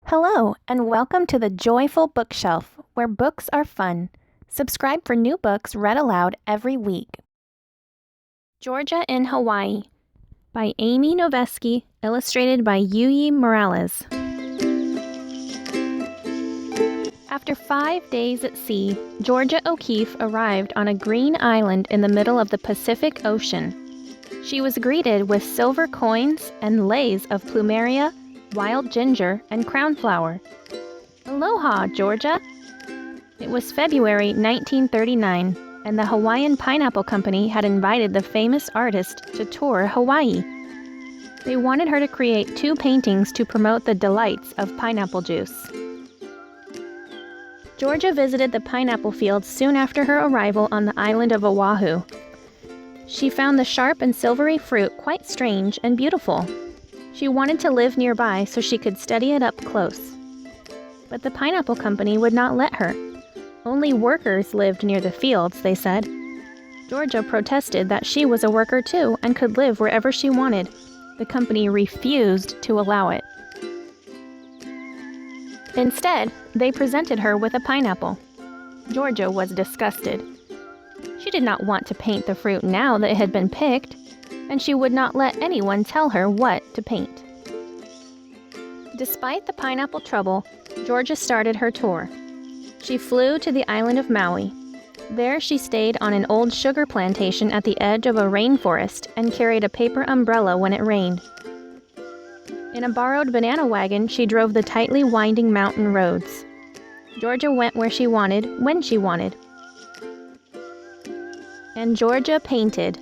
Hello, and welcome to the Joyful Bookshelf, where books are fun. Subscribe for new books read aloud every week. Georgia in Hawaii by Amy Novesky, illustrated by Yuyi Morales. After 5 days at sea, Georgia Okeeffe arrived on a green island in the middle of the Pacific Ocean. She was greeted with silver coins and leis of plumeria, wild ginger, and crownflower. Aloha, Georgia! It was February 1939, and the Hawaiian Pineapple Company had invited the famous artist to tour Hawaii. They wanted her to create 2 paintings to promote the delights of pineapple juice. Georgia visited the pineapple fields soon after her arrival on the island of Oahu. She found the sharp and silvery fruit quite strange and beautiful. She wanted to live nearby so she could study it up close. But the pineapple company would not let her. Only workers lived near the fields, they said. Georgia protested that she was a worker too and could live wherever she wanted. The company refused to allow it. Instead, they presented her with a pineapple. Georgia was disgusted. She did not want to paint the fruit now that it had been picked, and she would not let anyone tell her what to paint. Despite the pineapple trouble, Georgia started her tour. She flew to the island of Maui. There she stayed on an old sugar plantation at the edge of a rainforest and carried a paper umbrella when it rained. In a borrowed banana wagon, she drove the tightly winding mountain roads. Georgia went where she wanted, when she wanted. And Georgia painted.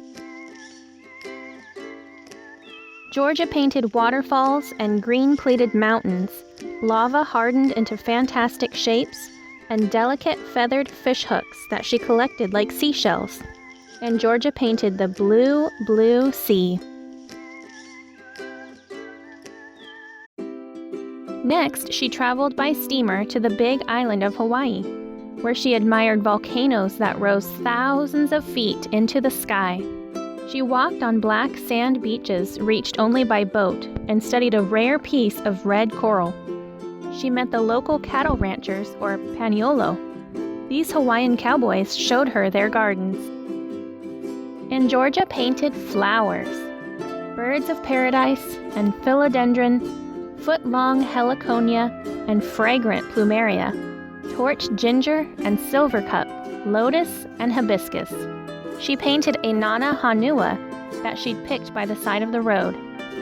Georgia painted waterfalls and green-pleated mountains, lava hardened into fantastic shapes, and delicate feathered fish hooks that she collected like seashells. And Georgia painted the blue, blue sea. Next, she traveled by steamer to the big island of Hawaii, where she admired volcanoes that rose thousands of feet into the sky. She walked on black sand beaches reached only by boat and studied a rare piece of red coral. She met the local cattle ranchers, or paniolo. These Hawaiian cowboys showed her their gardens. And Georgia painted flowers, birds of paradise and philodendron, foot-long heliconia and fragrant plumeria, torch ginger and silvercup, lotus and hibiscus. She painted a nana hanua that she'd picked by the side of the road.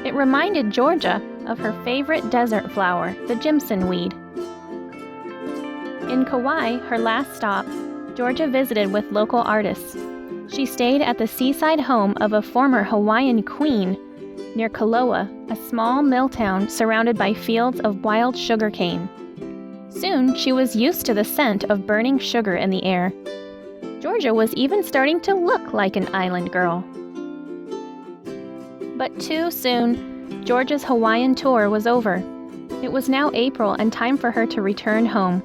It reminded Georgia of her favorite desert flower, the jimson weed. In Kauai, her last stop, Georgia visited with local artists. She stayed at the seaside home of a former Hawaiian queen near Kaloa, a small mill town surrounded by fields of wild sugarcane. Soon, she was used to the scent of burning sugar in the air. Georgia was even starting to look like an island girl. But too soon, Georgia's Hawaiian tour was over. It was now April and time for her to return home.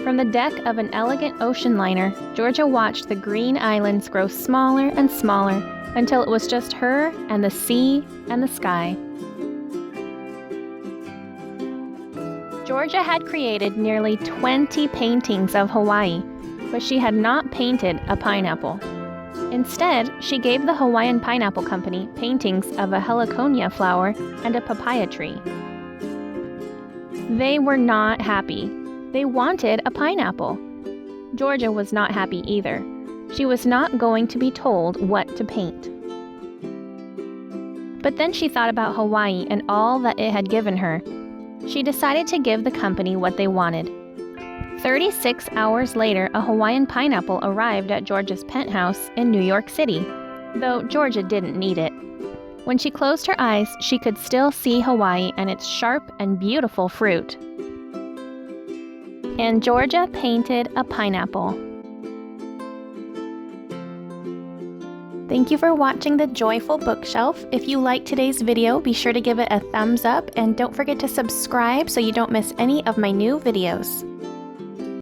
From the deck of an elegant ocean liner, Georgia watched the green islands grow smaller and smaller until it was just her and the sea and the sky. Georgia had created nearly 20 paintings of Hawaii, but she had not painted a pineapple. Instead, she gave the Hawaiian Pineapple Company paintings of a heliconia flower and a papaya tree. They were not happy. They wanted a pineapple. Georgia was not happy either. She was not going to be told what to paint. But then she thought about Hawaii and all that it had given her. She decided to give the company what they wanted. 36 hours later, a Hawaiian pineapple arrived at Georgia's penthouse in New York City, though Georgia didn't need it. When she closed her eyes, she could still see Hawaii and its sharp and beautiful fruit. And Georgia painted a pineapple. Thank you for watching the Joyful Bookshelf. If you liked today's video, be sure to give it a thumbs up and don't forget to subscribe so you don't miss any of my new videos.